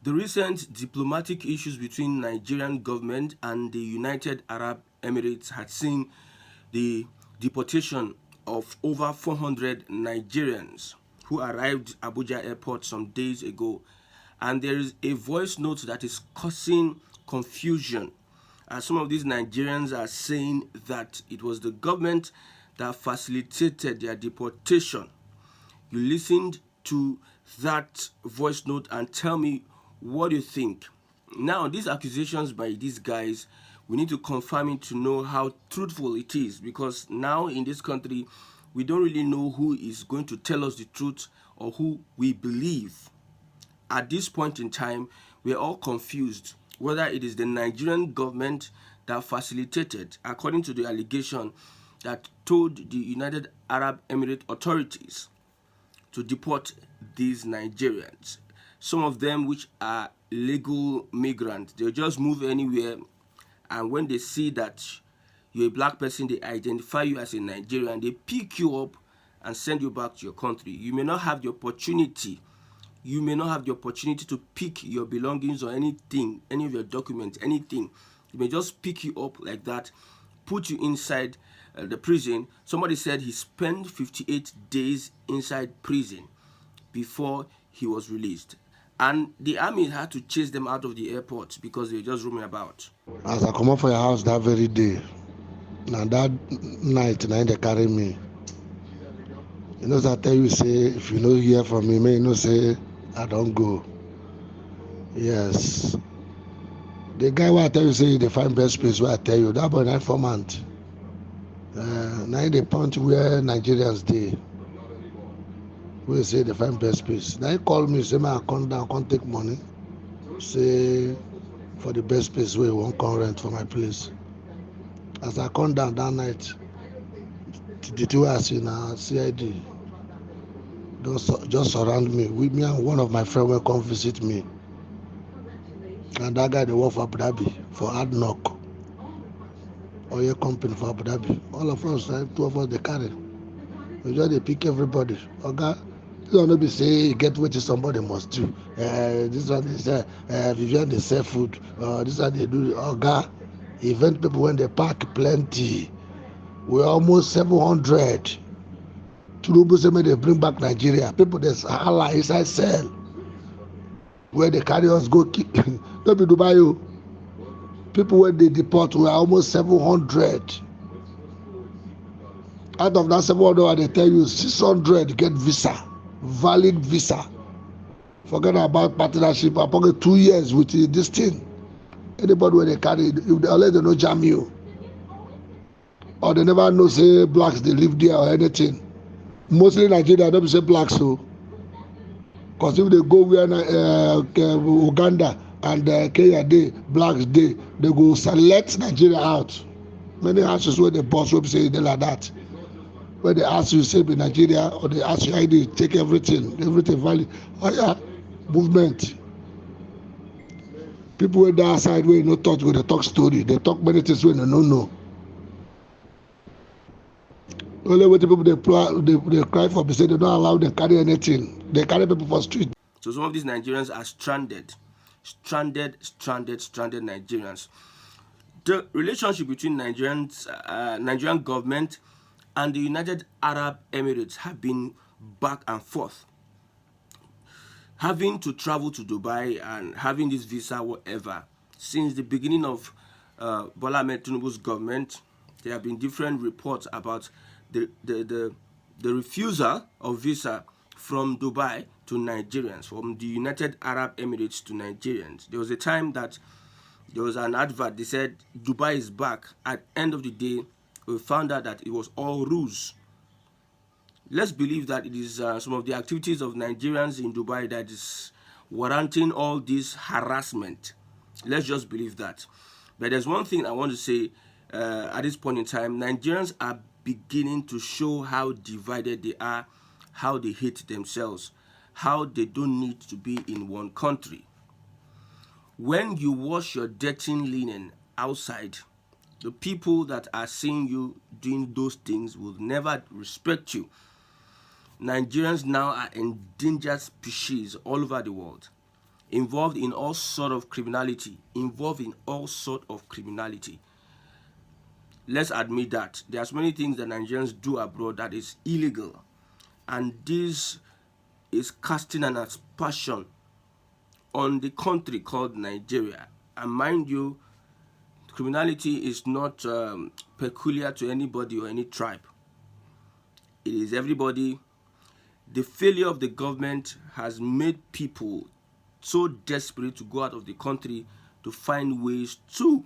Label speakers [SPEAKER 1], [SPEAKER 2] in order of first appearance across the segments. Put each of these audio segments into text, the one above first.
[SPEAKER 1] The recent diplomatic issues between Nigerian government and the United Arab Emirates had seen the deportation of over 400 Nigerians who arrived Abuja airport some days ago. And there is a voice note that is causing confusion, as some of these Nigerians are saying that it was the government that facilitated their deportation. You listened to that voice note and tell me what you think. Now, these accusations by these guys, we need to confirm it to know how truthful it is, because now in this country, we don't really know who is going to tell us the truth or who we believe. At this point in time, we are all confused whether it is the Nigerian government that facilitated, according to the allegation, that told the United Arab Emirates authorities to deport these Nigerians. Some of them, which are legal migrants, they'll just move anywhere, and when they see that you're a black person, they identify you as a Nigerian, they pick you up and send you back to your country. You may not have the opportunity. You may not have the opportunity to pick your belongings or anything, any of your documents, anything. They may just pick you up like that, put you inside the prison. Somebody said he spent 58 days inside prison before he was released. And the army had to chase them out of the airport because they were just roaming about.
[SPEAKER 2] As I come up for your house that very day, now that night, now they carry me. You know, I tell you, say, if you know hear from me, may you know, say, I don't go. Yes. The guy who I tell you, say, they find best place where I tell you, that boy, not informant. Now the point where Nigerians dey, we say they find best place. Now he call me, say, man, I come down, come take money. Say, for the best place where he won't come rent for my place. As I come down that night, the two I see now, CID, just surround me. With me and one of my friends will come visit me. And that guy, they work for Abu Dhabi, for ADNOC, oil company for Abu Dhabi. All of us, two of us, they carry. We just they pick everybody. Okay? This one not be say you get what somebody must do. This one is Vivian they sell food. This one they do. Okay? Event people when they pack plenty. We're almost 700. Tinubu say they bring back Nigeria. People that's Allah inside cell where they carry us go. Don't be Dubai. You. People when they deport were almost 700. Out of that 700, they tell you 600 get visa, valid visa. Forget about partnership. I pocket 2 years with this thing. Anybody when they carry, if they unless they know jam you, or they never know say blacks they live there or anything. Mostly Nigeria don't say blacks so. Because if they go where Uganda and Kenya they blacks they go select Nigeria out. Many houses where the boss will say they like that. Where they ask you say be Nigeria or they ask you ID, take everything valid. Oh yeah, movement. People where that side where no touch with they talk story, they talk many things when they don't know. Only what people they cry for, they say they don't allow them carry anything. They carry people for street.
[SPEAKER 1] So some of these Nigerians are stranded Nigerians. The relationship between Nigerian government and the United Arab Emirates have been back and forth. Having to travel to Dubai and having this visa, whatever, since the beginning of Bola Ahmed Tinubu's government, there have been different reports about the refusal of visa from Dubai to Nigerians, from the United Arab Emirates to Nigerians. There was a time that there was an advert, they said Dubai is back. At the end of the day, we found out that it was all ruse. Let's believe that it is some of the activities of Nigerians in Dubai that is warranting all this harassment. Let's just believe that. But there's one thing I want to say at this point in time. Nigerians are beginning to show how divided they are, how they hate themselves, how they don't need to be in one country. When you wash your dirty linen outside, the people that are seeing you doing those things will never respect you. Nigerians now are endangered species all over the world. involved in all sort of criminality, involved in all sort of criminality. Let's admit that there are so many things that Nigerians do abroad that is illegal, and this is casting an aspersion on the country called Nigeria. And mind you, criminality is not peculiar to anybody or any tribe. It is everybody. The failure of the government has made people so desperate to go out of the country to find ways to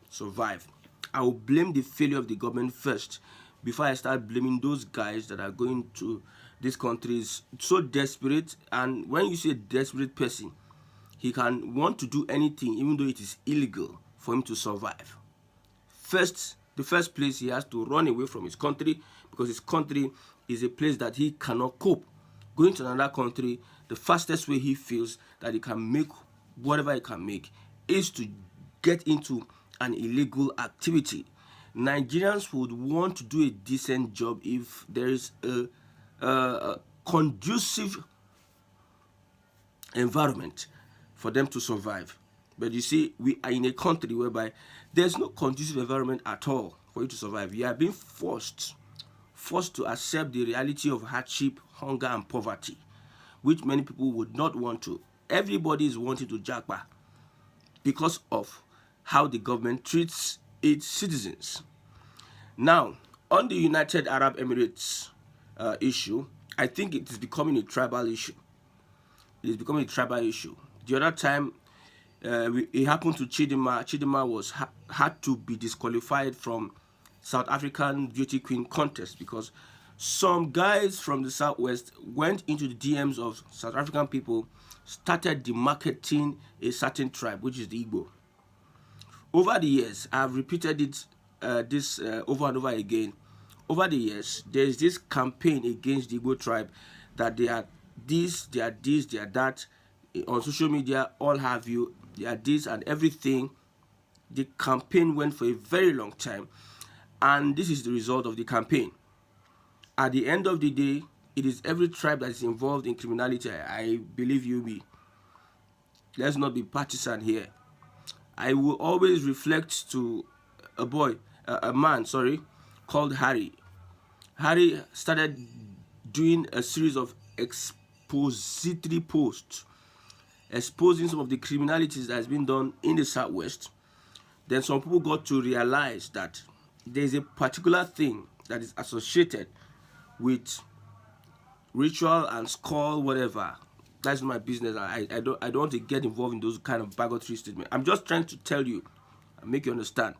[SPEAKER 1] survive. I will blame the failure of the government first before I start blaming those guys that are going to these countries so desperate. And when you see a desperate person, he can want to do anything even though it is illegal for him to survive. The first place, he has to run away from his country, because his country is a place that he cannot cope. Going to another country, the fastest way he feels that he can make whatever he can make is to get into an illegal activity. Nigerians would want to do a decent job if there is a conducive environment for them to survive. But you see, we are in a country whereby there's no conducive environment at all for you to survive. You are being forced to accept the reality of hardship, hunger, and poverty, which many people would not want to. Everybody is wanting to jackpot because of how the government treats its citizens. Now, on the United Arab Emirates issue, I think it is becoming a tribal issue. It is becoming a tribal issue. The other time, it happened to Chidinma. Chidinma had to be disqualified from South African beauty queen contest because some guys from the southwest went into the DMs of South African people, started demarketing a certain tribe, which is the Igbo. Over the years, I've repeated it over and over again. Over the years, there is this campaign against the Igbo tribe that they are this, they are this, they are that. On social media, all have you, they are this and everything. The campaign went for a very long time, and this is the result of the campaign. At the end of the day, it is every tribe that is involved in criminality. I believe you be. Let's not be partisan here. I will always reflect to a man, called Harry. Harry started doing a series of expository posts, exposing some of the criminalities that has been done in the southwest. Then some people got to realize that there is a particular thing that is associated with ritual and skull, whatever. That's my business. I don't want to get involved in those kind of bigotry statements. I'm just trying to tell you and make you understand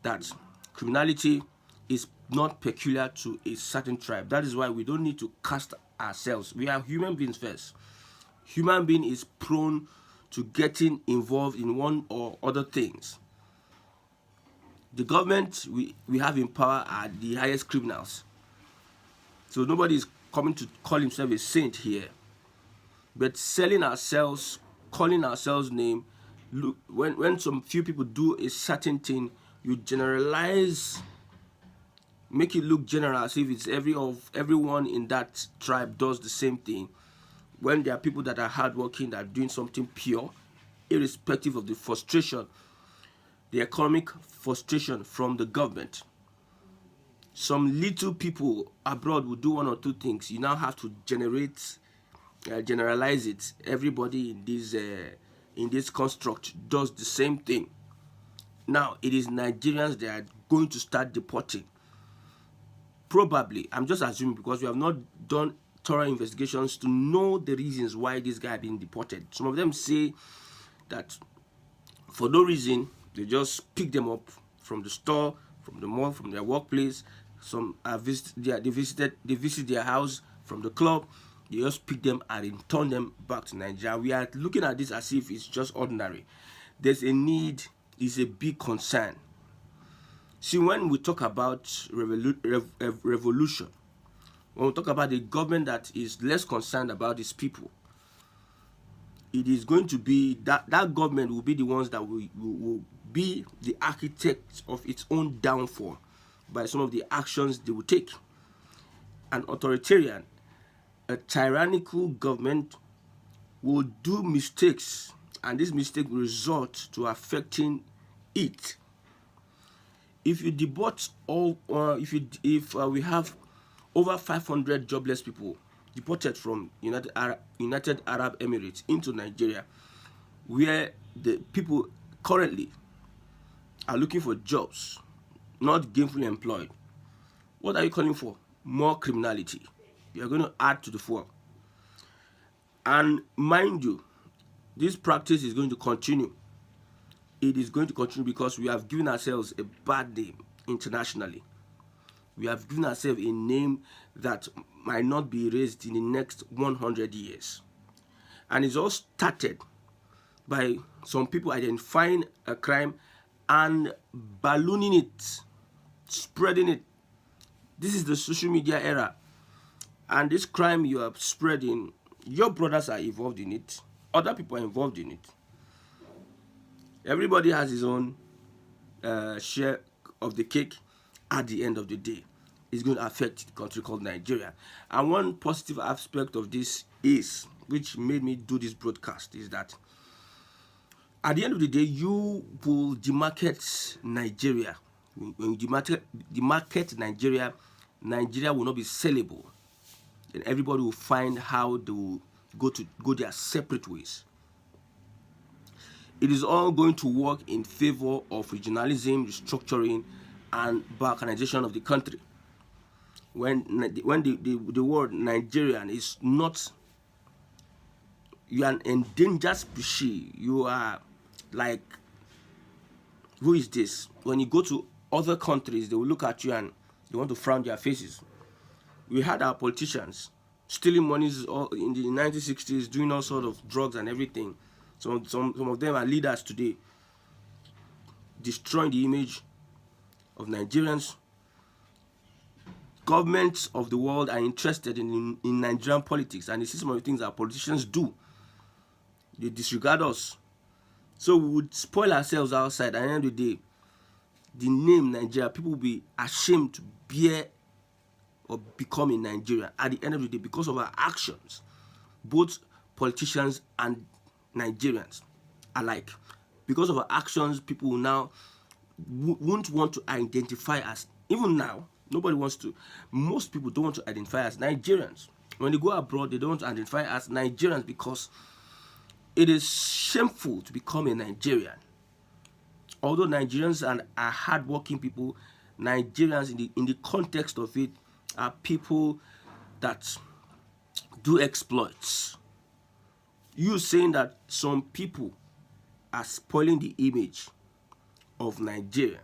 [SPEAKER 1] that criminality is not peculiar to a certain tribe. That is why we don't need to cast ourselves. We are human beings first. Human being is prone to getting involved in one or other things. The government we have in power are the highest criminals. So nobody is coming to call himself a saint here. But selling ourselves, calling ourselves name, look, when some few people do a certain thing, you generalize, make it look general as if it's everyone in that tribe does the same thing. When there are people that are hardworking, that are doing something pure, irrespective of the frustration, the economic frustration from the government. Some little people abroad will do one or two things. You now have to generalize it. Everybody in this construct does the same thing. Now, it is Nigerians that are going to start deporting. Probably, I'm just assuming because we have not done thorough investigations to know the reasons why this guy being deported. Some of them say that for no reason, they just pick them up from the store, from the mall, from their workplace. Some they visit their house from the club. They just pick them and return them back to Nigeria. We are looking at this as if it's just ordinary. There's a need, is a big concern. See, when we talk about revolution, when we talk about a government that is less concerned about its people, it is going to be that government will be the ones that will be the architects of its own downfall by some of the actions they will take. An authoritarian, a tyrannical government will do mistakes, and this mistake will result to affecting it. If you deport all, if we have over 500 jobless people deported from United Arab Emirates into Nigeria, where the people currently are looking for jobs, not gainfully employed, what are you calling for? More criminality. You are going to add to the fuel. And mind you, this practice is going to continue. It is going to continue because we have given ourselves a bad name internationally. We have given ourselves a name that might not be erased in the next 100 years. And it's all started by some people identifying a crime and ballooning it, spreading it. This is the social media era. And this crime you are spreading, your brothers are involved in it. Other people are involved in it. Everybody has his own share of the cake. At the end of the day, it's going to affect the country called Nigeria. And one positive aspect of this is, which made me do this broadcast, is that at the end of the day, you will demarcate Nigeria. When you demarcate Nigeria, Nigeria will not be sellable. And everybody will find how they will go their separate ways. It is all going to work in favor of regionalism, restructuring, and balkanization of the country. When the word Nigerian is not, you are an endangered species. You are like, who is this? When you go to other countries, they will look at you and they want to frown their faces. We had our politicians stealing monies in the 1960s, doing all sorts of drugs and everything. Some of them are leaders today, destroying the image of Nigerians. Governments of the world are interested in Nigerian politics, and you see some of the things our politicians do. They disregard us. So we would spoil ourselves outside. At the end of the day, the name Nigeria, people will be ashamed to bear or become a Nigerian at the end of the day because of our actions. Both politicians and Nigerians alike. Because of our actions, people will now won't want to identify as, even now, nobody wants to. Most people don't want to identify as Nigerians. When they go abroad, they don't want to identify as Nigerians because it is shameful to become a Nigerian. Although Nigerians are hardworking people, Nigerians in the context of it are people that do exploits. You saying that some people are spoiling the image of Nigeria,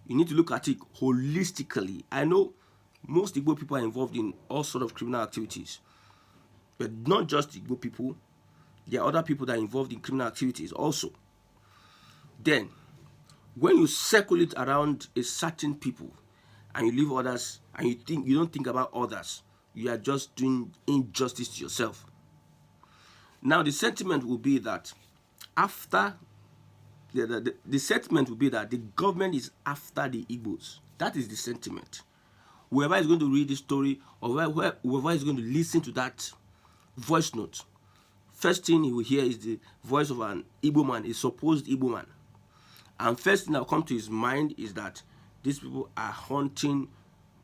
[SPEAKER 1] you need to look at it holistically. I know most Igbo people are involved in all sorts of criminal activities, but not just Igbo people. There are other people that are involved in criminal activities also. Then, when you circulate around a certain people and you leave others and you don't think about others, you are just doing injustice to yourself. Now, the sentiment will be that after the sentiment will be that the government is after the Igbos. That is the sentiment. Whoever is going to read this story or whoever is going to listen to that voice note, first thing he will hear is the voice of an Igbo man, a supposed Igbo man. And first thing that will come to his mind is that these people are hunting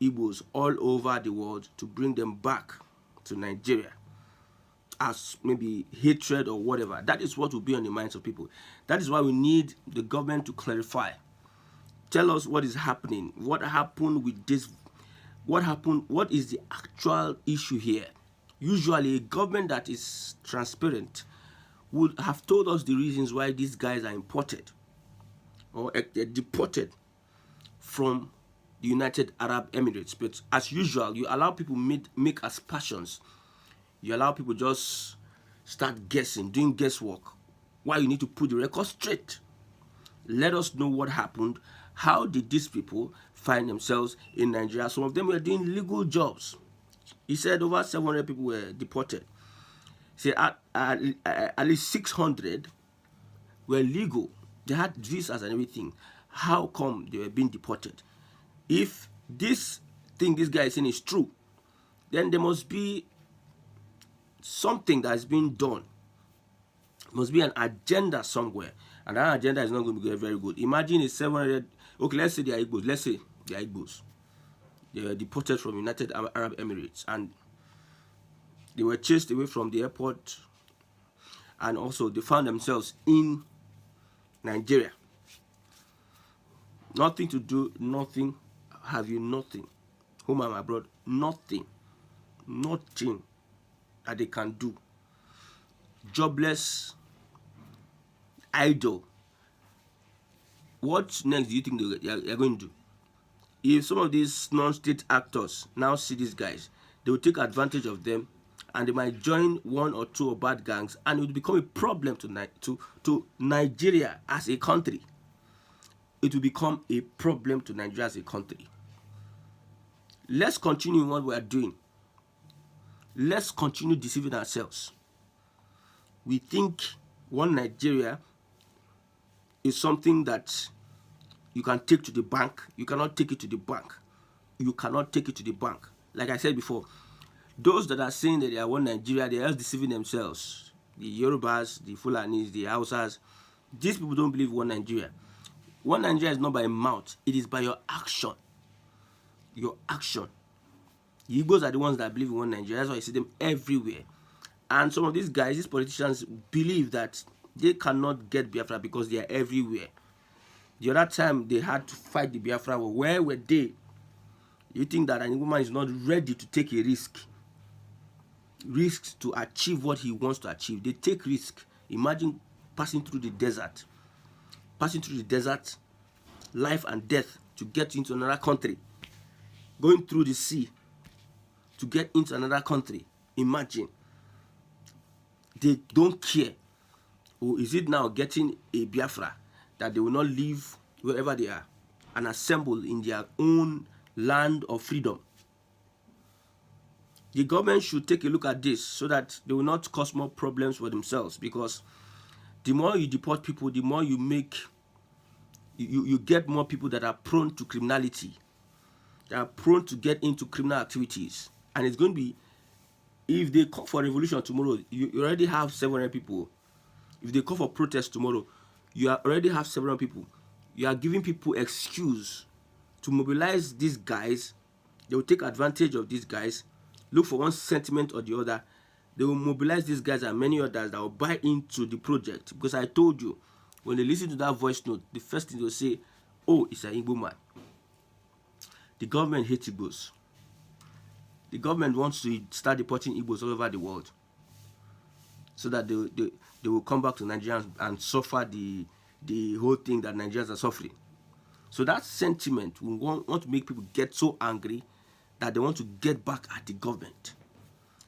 [SPEAKER 1] Igbos all over the world to bring them back to Nigeria as maybe hatred or whatever. That is what will be on the minds of people. That is why we need the government to clarify. Tell us what is happening. What happened with this? What happened? What is the actual issue here? Usually, a government that is transparent would have told us the reasons why these guys are imported or deported from the United Arab Emirates. But as usual, you allow people make aspersions. You allow people just start guessing, doing guesswork. Why you need to put the record straight. Let us know what happened. How did these people find themselves in Nigeria? Some of them were doing legal jobs. He said over 700 people were deported. He said at least 600 were legal. They had visas and everything. How come they were being deported? If this thing this guy is saying is true, then there must be something that has been done Must be an agenda somewhere, and that agenda is not going to be very good. Imagine a 700. Okay, let's say they are Igbos. Let's say they are Igbos. They were deported from United Arab Emirates, and they were chased away from the airport, and also they found themselves in Nigeria. Nothing to do, nothing. Have you nothing? Home and abroad, nothing that they can do. Jobless, idle. What next do you think they're going to do? If some of these non-state actors now see these guys, they will take advantage of them, and they might join one or two bad gangs, and it will become a problem to Nigeria as a country. It will become a problem to Nigeria as a country. Let's continue what we are doing. Let's continue deceiving ourselves. We think one Nigeria is something that you can take to the bank. You cannot take it to the bank. You cannot take it to the bank. Like I said before, those that are saying that they are one Nigeria, they are just deceiving themselves. The Yorubas, the Fulanis, the Hausas, these people don't believe one Nigeria. One Nigeria is not by mouth. It is by your action. Your action. The Igbos are the ones that believe in one Nigeria. That's why you see them everywhere. And some of these guys, these politicians, believe that they cannot get Biafra because they are everywhere. The other time they had to fight the Biafra war, where were they? You think that an woman is not ready to take a risk? Risks to achieve what he wants to achieve. They take risk. Imagine passing through the desert. Passing through the desert, life and death, to get into another country. Going through the sea to get into another country. Imagine. They don't care. Or is it now getting a Biafra that they will not leave wherever they are and assemble in their own land of freedom? The government should take a look at this so that they will not cause more problems for themselves, because the more you deport people, the more you make you get more people that are prone to criminality, that are prone to get into criminal activities. And it's going to be, if they call for revolution tomorrow, you already have 700 people. If they call for protest tomorrow, you already have 700 people. You are giving people excuse to mobilize these guys. They will take advantage of these guys, look for one sentiment or the other. They will mobilize these guys and many others that will buy into the project. Because I told you, when they listen to that voice note, the first thing they'll say, oh, it's an Igbo man. The government hates Igbos. The government wants to start deporting Igbos all over the world, so that they will come back to Nigerians and suffer the whole thing that Nigerians are suffering. So that sentiment will want to make people get so angry that they want to get back at the government.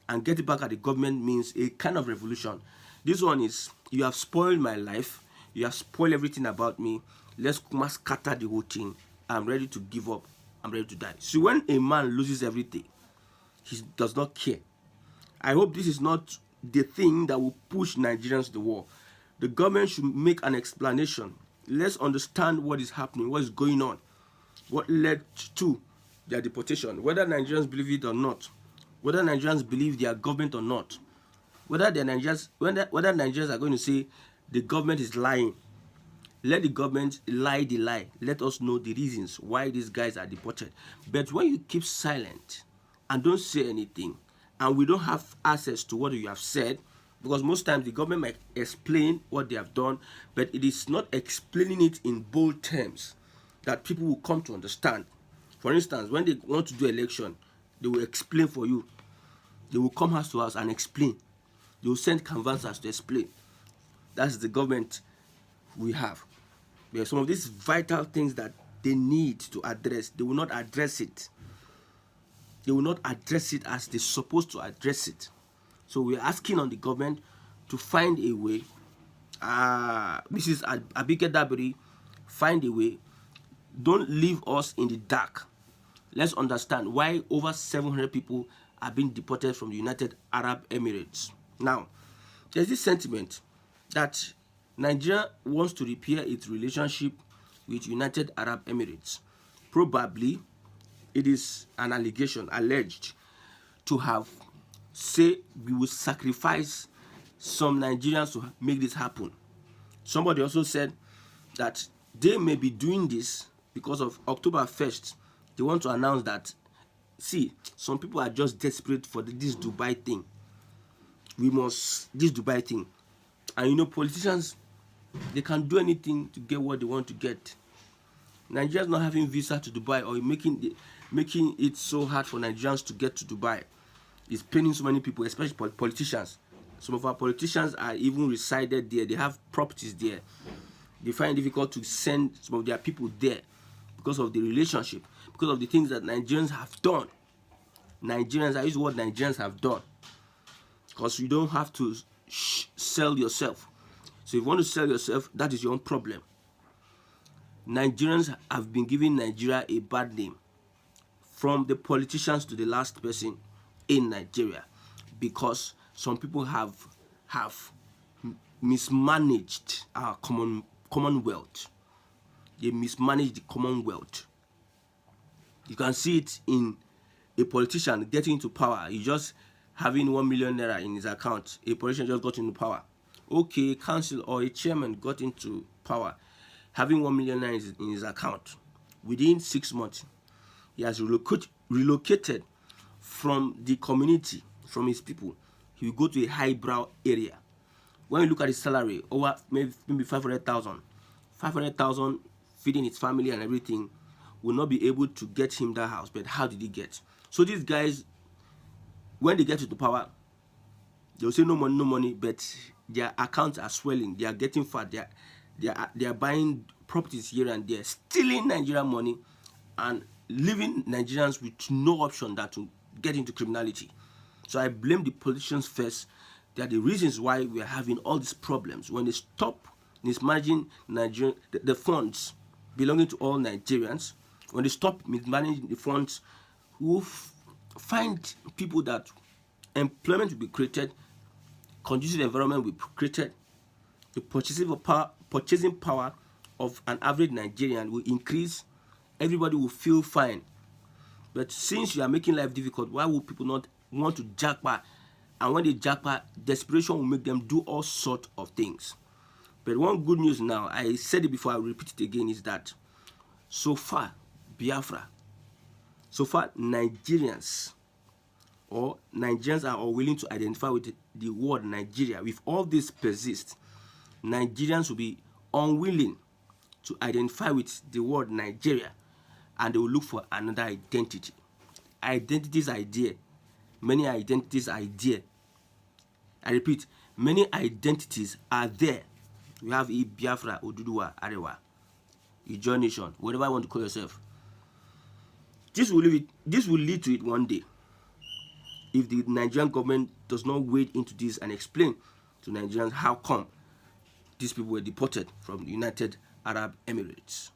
[SPEAKER 1] And getting back at the government means a kind of revolution. This one is, you have spoiled my life. You have spoiled everything about me. Let's scatter the whole thing. I'm ready to give up. I'm ready to die. So when a man loses everything, he does not care. I hope this is not the thing that will push Nigerians to the war. The government should make an explanation. Let's understand what is happening, what is going on, what led to their deportation, whether Nigerians believe it or not, whether Nigerians believe their government or not, whether Nigerians are going to say the government is lying. Let the government lie the lie. Let us know the reasons why these guys are deported. But when you keep silent and don't say anything, and we don't have access to what you have said, because most times the government might explain what they have done, but it is not explaining it in bold terms that people will come to understand. For instance, when they want to do election, they will explain for you. They will come house to house and explain. They will send canvassers to explain. That's the government we have. There are some of these vital things that they need to address. They will not address it. They will not address it as they're supposed to address it. So we're asking on the government to find a way. Mrs. Abike Dabiri, find a way. Don't leave us in the dark. Let's understand why over 700 people are being deported from the United Arab Emirates. Now, there's this sentiment that Nigeria wants to repair its relationship with United Arab Emirates. Probably, it is an allegation alleged to have say we will sacrifice some Nigerians to make this happen. Somebody also said that they may be doing this because of October 1st. They want to announce that, see, some people are just desperate for this Dubai thing. This Dubai thing. And you know, politicians, they can do anything to get what they want to get. Nigerians not having visa to Dubai, or making it so hard for Nigerians to get to Dubai, is paining so many people, especially politicians. Some of our politicians are even resided there. They have properties there. They find it difficult to send some of their people there because of the relationship, because of the things that Nigerians have done. Nigerians, I use the word Nigerians have done, because you don't have to sell yourself. So if you want to sell yourself, that is your own problem. Nigerians have been giving Nigeria a bad name, from the politicians to the last person in Nigeria, because some people have mismanaged our commonwealth. They mismanaged the commonwealth. You can see it in a politician getting into power. He just having 1 million naira in his account. A politician just got into power. Okay, a council or a chairman got into power, having 1 million naira in his account. Within 6 months, he has relocated from the community, from his people. He will go to a highbrow area. When you look at his salary, over maybe 500,000, 500,000 feeding his family and everything, will not be able to get him that house. But how did he get? So these guys, when they get to the power, they'll say no money, but their accounts are swelling. They are getting fat. They are buying properties here and there, stealing Nigerian money, and leaving Nigerians with no option than to get into criminality. So I blame the politicians first. They are the reasons why we are having all these problems. When they stop mismanaging the funds belonging to all Nigerians, when they stop mismanaging the funds, we will find people that employment will be created, conducive environment will be created, the purchasing power of an average Nigerian will increase, everybody will feel fine. But since you are making life difficult, why would people not want to jackpot? And when they jackpot, desperation will make them do all sorts of things. But one good news now, I said it before, I will repeat it again, is that so far, Biafra, so far Nigerians are unwilling to identify with the word Nigeria. If all this persists, Nigerians will be unwilling to identify with the word Nigeria, and they will look for another identity. Identities are there. Many identities are there. I repeat, many identities are there. We have Biafra, Oduduwa, Arewa, Ijo Nation, whatever you want to call yourself. This will lead to it one day, if the Nigerian government does not wade into this and explain to Nigerians how come these people were deported from the United Arab Emirates.